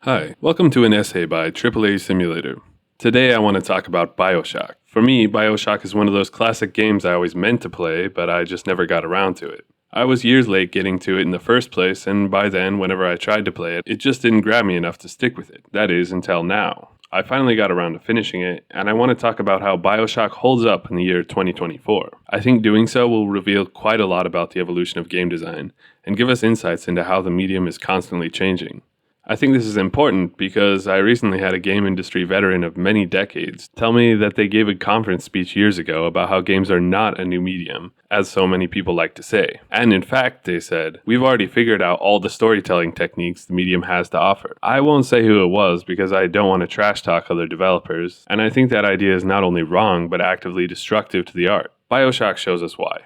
Hi, welcome to an essay by AAA Simulator. Today I want to talk about Bioshock. For me, Bioshock is one of those classic games I always meant to play, but I just never got around to it. I was years late getting to it in the first place, and by then, whenever I tried to play it, it just didn't grab me enough to stick with it. That is, until now. I finally got around to finishing it, and I want to talk about how Bioshock holds up in the year 2024. I think doing so will reveal quite a lot about the evolution of game design, and give us insights into how the medium is constantly changing. I think this is important because I recently had a game industry veteran of many decades tell me that they gave a conference speech years ago about how games are not a new medium, as so many people like to say. And in fact, they said, we've already figured out all the storytelling techniques the medium has to offer. I won't say who it was because I don't want to trash talk other developers, and I think that idea is not only wrong but actively destructive to the art. Bioshock shows us why.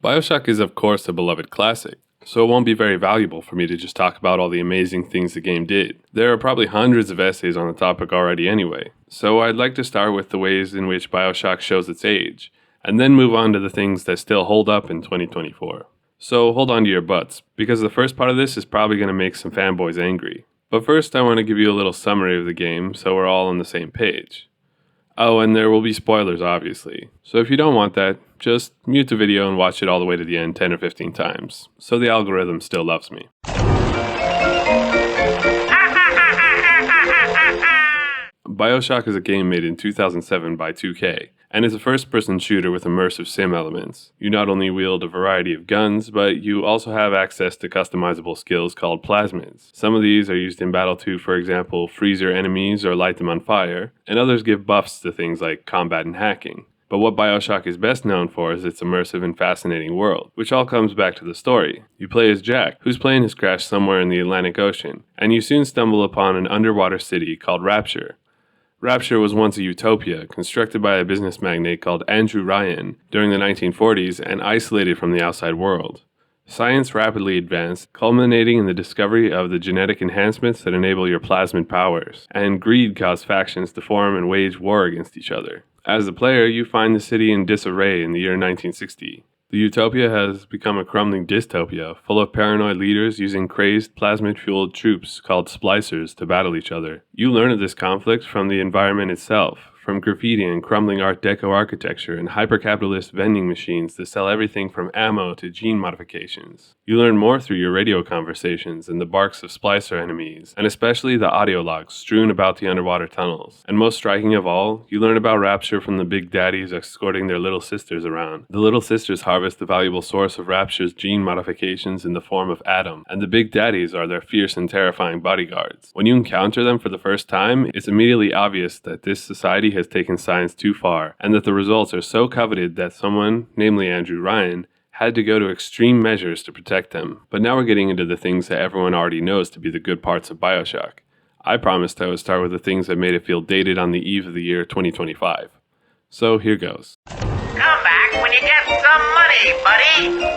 Bioshock is of course a beloved classic, so it won't be very valuable for me to just talk about all the amazing things the game did. There are probably hundreds of essays on the topic already anyway, so I'd like to start with the ways in which Bioshock shows its age, and then move on to the things that still hold up in 2024. So hold on to your butts, because the first part of this is probably going to make some fanboys angry. But first I want to give you a little summary of the game so we're all on the same page. Oh, and there will be spoilers, obviously. So if you don't want that, just mute the video and watch it all the way to the end 10 or 15 times, so the algorithm still loves me. Bioshock is a game made in 2007 by 2K, and is a first-person shooter with immersive sim elements. You not only wield a variety of guns, but you also have access to customizable skills called plasmids. Some of these are used in Battle to, for example, freeze your enemies or light them on fire, and others give buffs to things like combat and hacking. But what Bioshock is best known for is its immersive and fascinating world, which all comes back to the story. You play as Jack, whose plane has crashed somewhere in the Atlantic Ocean, and you soon stumble upon an underwater city called Rapture. Rapture was once a utopia constructed by a business magnate called Andrew Ryan during the 1940s and isolated from the outside world. Science rapidly advanced, culminating in the discovery of the genetic enhancements that enable your plasmid powers, and greed caused factions to form and wage war against each other. As a player, you find the city in disarray in the year 1960. The utopia has become a crumbling dystopia, full of paranoid leaders using crazed, plasmid-fueled troops called splicers to battle each other. You learn of this conflict from the environment itself, from graffiti and crumbling Art Deco architecture and hyper-capitalist vending machines that sell everything from ammo to gene modifications. You learn more through your radio conversations and the barks of splicer enemies, and especially the audio logs strewn about the underwater tunnels. And most striking of all, you learn about Rapture from the big daddies escorting their little sisters around. The little sisters harvest the valuable source of Rapture's gene modifications in the form of Adam, and the big daddies are their fierce and terrifying bodyguards. When you encounter them for the first time, it's immediately obvious that this society has taken science too far, and that the results are so coveted that someone, namely Andrew Ryan, had to go to extreme measures to protect them. But now we're getting into the things that everyone already knows to be the good parts of Bioshock. I promised I would start with the things that made it feel dated on the eve of the year 2025. So here goes. Come back when you get some money, buddy!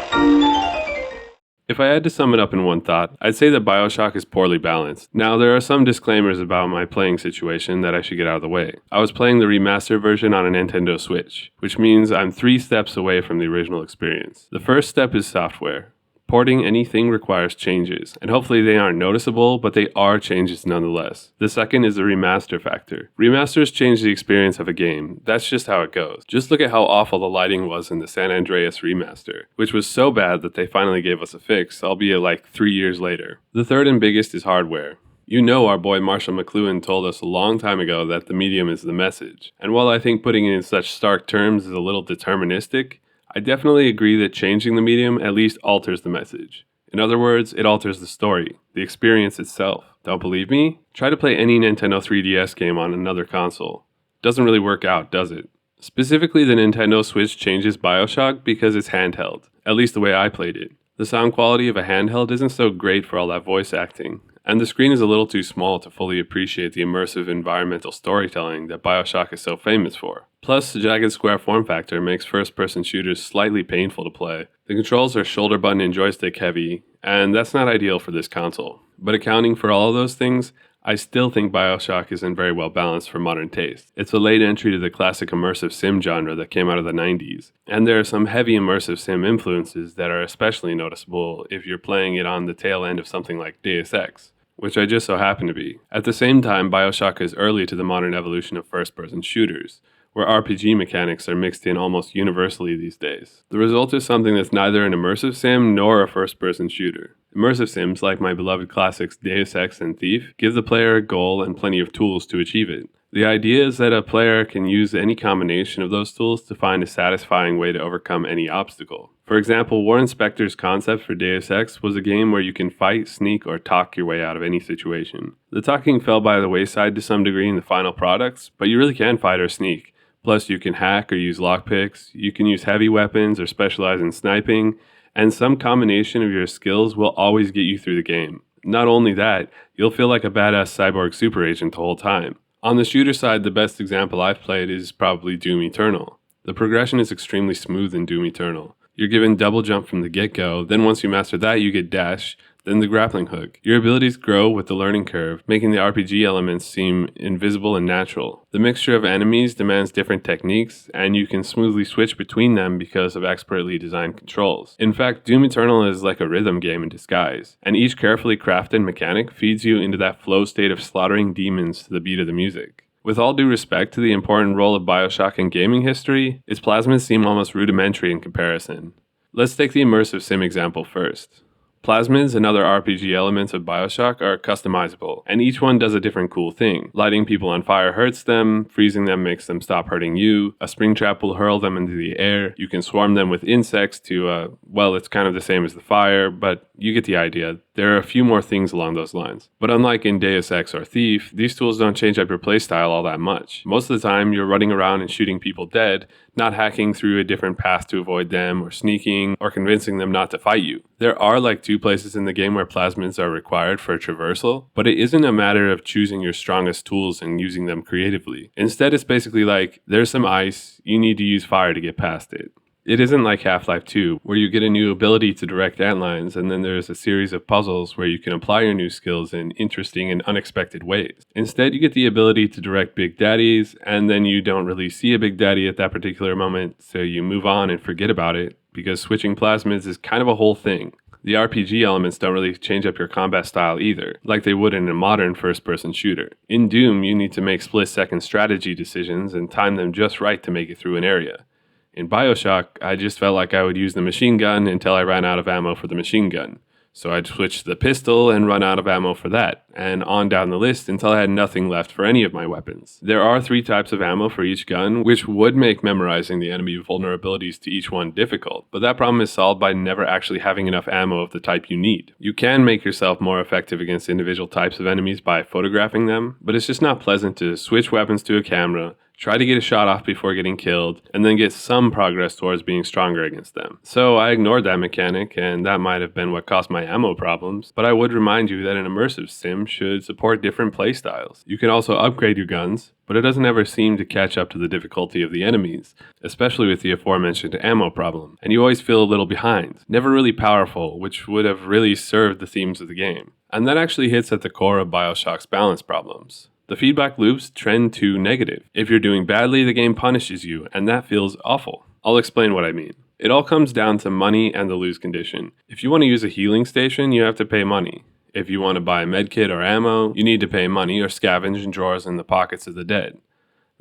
If I had to sum it up in one thought, I'd say that Bioshock is poorly balanced. Now, there are some disclaimers about my playing situation that I should get out of the way. I was playing the remastered version on a Nintendo Switch, which means I'm 3 steps away from the original experience. The first step is software. Porting anything requires changes, and hopefully they aren't noticeable, but they are changes nonetheless. The second is the remaster factor. Remasters change the experience of a game. That's just how it goes. Just look at how awful the lighting was in the San Andreas remaster, which was so bad that they finally gave us a fix, albeit like 3 years later. The third and biggest is hardware. You know our boy Marshall McLuhan told us a long time ago that the medium is the message, and while I think putting it in such stark terms is a little deterministic, I definitely agree that changing the medium at least alters the message. In other words, it alters the story, the experience itself. Don't believe me? Try to play any Nintendo 3DS game on another console. Doesn't really work out, does it? Specifically, the Nintendo Switch changes Bioshock because it's handheld, at least the way I played it. The sound quality of a handheld isn't so great for all that voice acting, and the screen is a little too small to fully appreciate the immersive environmental storytelling that Bioshock is so famous for. Plus, the jagged square form factor makes first-person shooters slightly painful to play. The controls are shoulder button and joystick heavy, and that's not ideal for this console. But accounting for all of those things, I still think Bioshock isn't very well balanced for modern taste. It's a late entry to the classic immersive sim genre that came out of the 90s, and there are some heavy immersive sim influences that are especially noticeable if you're playing it on the tail end of something like Deus Ex. which I just so happen to be. At the same time, Bioshock is early to the modern evolution of first-person shooters, where RPG mechanics are mixed in almost universally these days. The result is something that's neither an immersive sim nor a first-person shooter. Immersive sims, like my beloved classics Deus Ex and Thief, give the player a goal and plenty of tools to achieve it. The idea is that a player can use any combination of those tools to find a satisfying way to overcome any obstacle. For example, Warren Spector's concept for Deus Ex was a game where you can fight, sneak, or talk your way out of any situation. The talking fell by the wayside to some degree in the final products, but you really can fight or sneak. Plus, you can hack or use lockpicks, you can use heavy weapons or specialize in sniping, and some combination of your skills will always get you through the game. Not only that, you'll feel like a badass cyborg super agent the whole time. On the shooter side, the best example I've played is probably Doom Eternal. The progression is extremely smooth in Doom Eternal. You're given double jump from the get-go, then once you master that you get dash, then the grappling hook. Your abilities grow with the learning curve, making the RPG elements seem invisible and natural. The mixture of enemies demands different techniques, and you can smoothly switch between them because of expertly designed controls. In fact, Doom Eternal is like a rhythm game in disguise, and each carefully crafted mechanic feeds you into that flow state of slaughtering demons to the beat of the music. With all due respect to the important role of Bioshock in gaming history, its plasmids seem almost rudimentary in comparison. Let's take the immersive sim example first. Plasmids and other RPG elements of Bioshock are customizable, and each one does a different cool thing. Lighting people on fire hurts them, freezing them makes them stop hurting you, a spring trap will hurl them into the air, you can swarm them with insects to, well, it's kind of the same as the fire, but you get the idea. There are a few more things along those lines. But unlike in Deus Ex or Thief, these tools don't change up your playstyle all that much. Most of the time, you're running around and shooting people dead, not hacking through a different path to avoid them, or sneaking, or convincing them not to fight you. There are like 2 places in the game where plasmids are required for a traversal, but it isn't a matter of choosing your strongest tools and using them creatively. Instead, it's basically like, there's some ice, you need to use fire to get past it. It isn't like Half-Life 2, where you get a new ability to direct antlines, and then there's a series of puzzles where you can apply your new skills in interesting and unexpected ways. Instead, you get the ability to direct Big Daddies, and then you don't really see a Big Daddy at that particular moment, so you move on and forget about it, because switching plasmids is kind of a whole thing. The RPG elements don't really change up your combat style either, like they would in a modern first-person shooter. In Doom, you need to make split-second strategy decisions and time them just right to make it through an area. In Bioshock, I just felt like I would use the machine gun until I ran out of ammo for the machine gun. So I'd switch to the pistol and run out of ammo for that, and on down the list until I had nothing left for any of my weapons. There are 3 types of ammo for each gun, which would make memorizing the enemy vulnerabilities to each one difficult, but that problem is solved by never actually having enough ammo of the type you need. You can make yourself more effective against individual types of enemies by photographing them, but it's just not pleasant to switch weapons to a camera, try to get a shot off before getting killed, and then get some progress towards being stronger against them. So I ignored that mechanic, and that might have been what caused my ammo problems, but I would remind you that an immersive sim should support different playstyles. You can also upgrade your guns, but it doesn't ever seem to catch up to the difficulty of the enemies, especially with the aforementioned ammo problem, and you always feel a little behind. Never really powerful, which would have really served the themes of the game. And that actually hits at the core of Bioshock's balance problems. The feedback loops trend to negative. If you're doing badly, the game punishes you, and that feels awful. I'll explain what I mean. It all comes down to money and the lose condition. If you want to use a healing station, you have to pay money. If you want to buy a medkit or ammo, you need to pay money or scavenge in drawers in the pockets of the dead.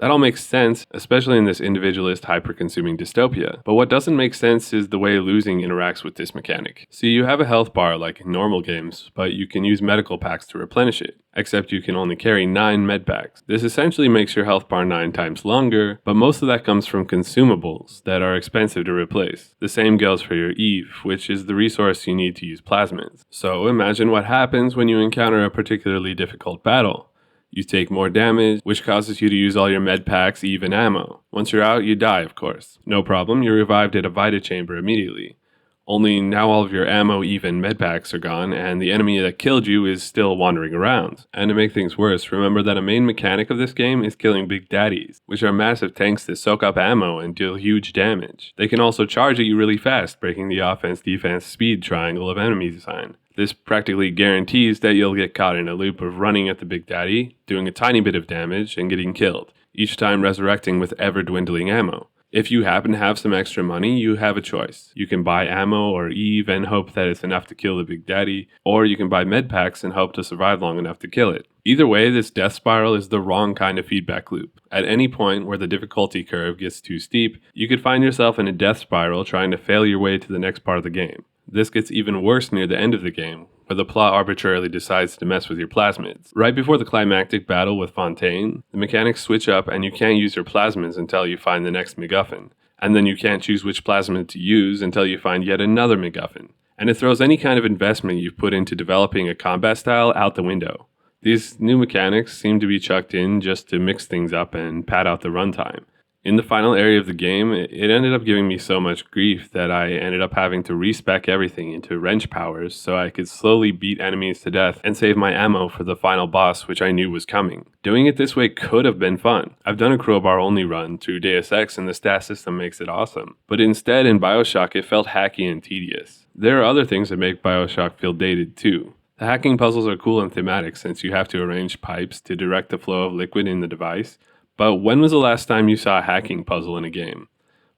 That all makes sense, especially in this individualist, hyper-consuming dystopia. But what doesn't make sense is the way losing interacts with this mechanic. See, you have a health bar like in normal games, but you can use medical packs to replenish it. Except you can only carry 9 med packs. This essentially makes your health bar 9 times longer, but most of that comes from consumables that are expensive to replace. The same goes for your Eve, which is the resource you need to use plasmids. So imagine what happens when you encounter a particularly difficult battle. You take more damage, which causes you to use all your med packs, Eve, and ammo. Once you're out, you die, of course. No problem, you're revived at a Vita chamber immediately. Only now all of your ammo, Eve, and med packs are gone, and the enemy that killed you is still wandering around. And to make things worse, remember that a main mechanic of this game is killing Big Daddies, which are massive tanks that soak up ammo and deal huge damage. They can also charge at you really fast, breaking the offense-defense speed triangle of enemy design. This practically guarantees that you'll get caught in a loop of running at the Big Daddy, doing a tiny bit of damage, and getting killed, each time resurrecting with ever-dwindling ammo. If you happen to have some extra money, you have a choice. You can buy ammo or Eve and hope that it's enough to kill the Big Daddy, or you can buy med packs and hope to survive long enough to kill it. Either way, this death spiral is the wrong kind of feedback loop. At any point where the difficulty curve gets too steep, you could find yourself in a death spiral trying to fail your way to the next part of the game. This gets even worse near the end of the game, where the plot arbitrarily decides to mess with your plasmids. Right before the climactic battle with Fontaine, the mechanics switch up and you can't use your plasmids until you find the next MacGuffin. And then you can't choose which plasmid to use until you find yet another MacGuffin. And it throws any kind of investment you've put into developing a combat style out the window. These new mechanics seem to be chucked in just to mix things up and pad out the runtime. In the final area of the game, it ended up giving me so much grief that I ended up having to respec everything into wrench powers so I could slowly beat enemies to death and save my ammo for the final boss, which I knew was coming. Doing it this way could have been fun. I've done a crowbar only run through Deus Ex and the stat system makes it awesome. But instead in Bioshock it felt hacky and tedious. There are other things that make Bioshock feel dated too. The hacking puzzles are cool and thematic since you have to arrange pipes to direct the flow of liquid in the device. But when was the last time you saw a hacking puzzle in a game?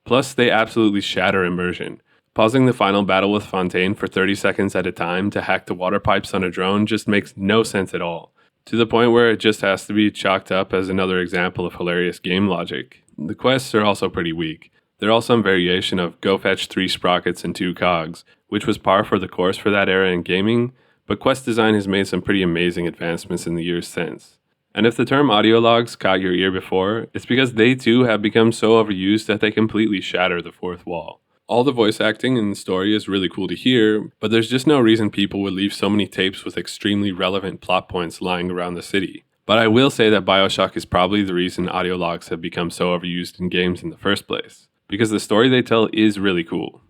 Plus, they absolutely shatter immersion. Pausing the final battle with Fontaine for 30 seconds at a time to hack the water pipes on a drone just makes no sense at all, to the point where it just has to be chalked up as another example of hilarious game logic. The quests are also pretty weak. They're all some variation of go fetch 3 sprockets and 2 cogs, which was par for the course for that era in gaming, but quest design has made some pretty amazing advancements in the years since. And if the term audio logs caught your ear before, it's because they too have become so overused that they completely shatter the fourth wall. All the voice acting in the story is really cool to hear, but there's just no reason people would leave so many tapes with extremely relevant plot points lying around the city. But I will say that Bioshock is probably the reason audio logs have become so overused in games in the first place, because the story they tell is really cool.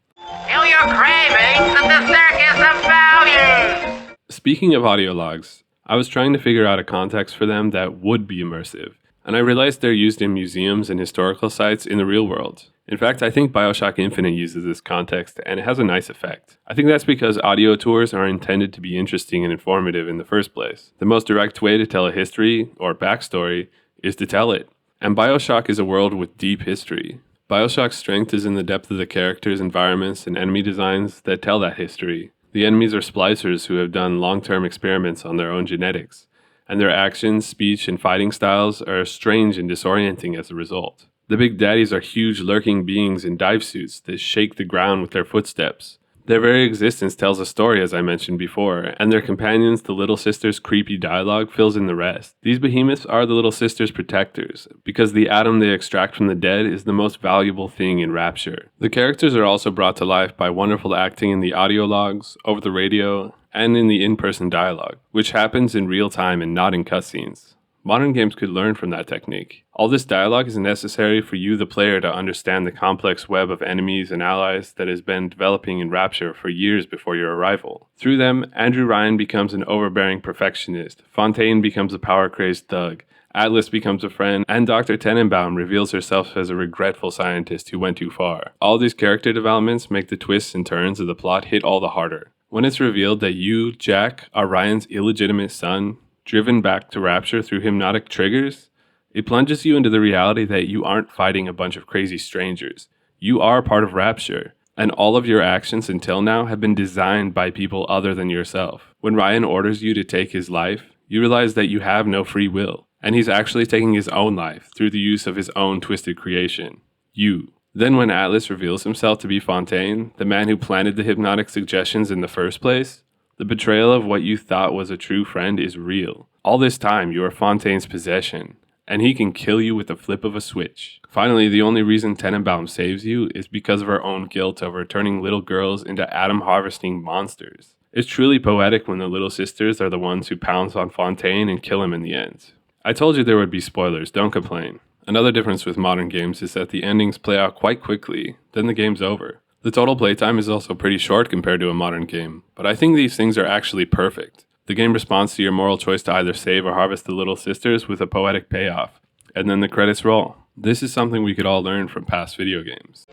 Feel your cravings at the circus of values! Speaking of audio logs, I was trying to figure out a context for them that would be immersive, and I realized they're used in museums and historical sites in the real world. In fact, I think Bioshock Infinite uses this context, and it has a nice effect. I think that's because audio tours are intended to be interesting and informative in the first place. The most direct way to tell a history, or backstory, is to tell it. And Bioshock is a world with deep history. Bioshock's strength is in the depth of the characters, environments, and enemy designs that tell that history. The enemies are splicers who have done long-term experiments on their own genetics, and their actions, speech, and fighting styles are strange and disorienting as a result. The Big Daddies are huge lurking beings in dive suits that shake the ground with their footsteps. Their very existence tells a story, as I mentioned before, and their companions, the Little Sisters' creepy dialogue, fills in the rest. These behemoths are the Little Sisters' protectors, because the atom they extract from the dead is the most valuable thing in Rapture. The characters are also brought to life by wonderful acting in the audio logs, over the radio, and in the in-person dialogue, which happens in real time and not in cutscenes. Modern games could learn from that technique. All this dialogue is necessary for you, the player, to understand the complex web of enemies and allies that has been developing in Rapture for years before your arrival. Through them, Andrew Ryan becomes an overbearing perfectionist, Fontaine becomes a power-crazed thug, Atlas becomes a friend, and Dr. Tenenbaum reveals herself as a regretful scientist who went too far. All these character developments make the twists and turns of the plot hit all the harder. When it's revealed that you, Jack, are Ryan's illegitimate son, driven back to Rapture through hypnotic triggers, it plunges you into the reality that you aren't fighting a bunch of crazy strangers. You are part of Rapture, and all of your actions until now have been designed by people other than yourself. When Ryan orders you to take his life, you realize that you have no free will, and he's actually taking his own life through the use of his own twisted creation, you. Then when Atlas reveals himself to be Fontaine, the man who planted the hypnotic suggestions in the first place, the betrayal of what you thought was a true friend is real. All this time, you are Fontaine's possession, and he can kill you with the flip of a switch. Finally, the only reason Tenenbaum saves you is because of her own guilt over turning little girls into atom-harvesting monsters. It's truly poetic when the Little Sisters are the ones who pounce on Fontaine and kill him in the end. I told you there would be spoilers, don't complain. Another difference with modern games is that the endings play out quite quickly, then the game's over. The total playtime is also pretty short compared to a modern game, but I think these things are actually perfect. The game responds to your moral choice to either save or harvest the Little Sisters with a poetic payoff, and then the credits roll. This is something we could all learn from past video games.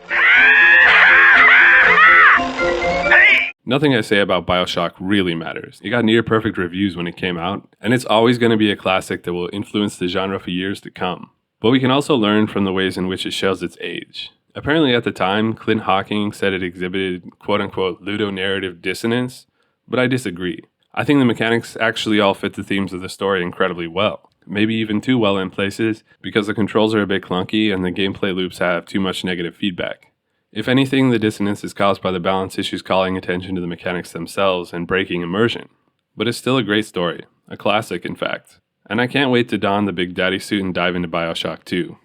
Nothing I say about Bioshock really matters. It got near perfect reviews when it came out, and it's always going to be a classic that will influence the genre for years to come. But we can also learn from the ways in which it shows its age. Apparently at the time, Clint Hawking said it exhibited quote-unquote ludonarrative dissonance, but I disagree. I think the mechanics actually all fit the themes of the story incredibly well. Maybe even too well in places, because the controls are a bit clunky and the gameplay loops have too much negative feedback. If anything, the dissonance is caused by the balance issues calling attention to the mechanics themselves and breaking immersion. But it's still a great story, a classic in fact. And I can't wait to don the Big Daddy suit and dive into Bioshock 2.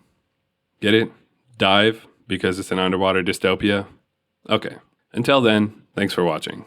Get it? Dive? Because it's an underwater dystopia? Okay. Until then, thanks for watching.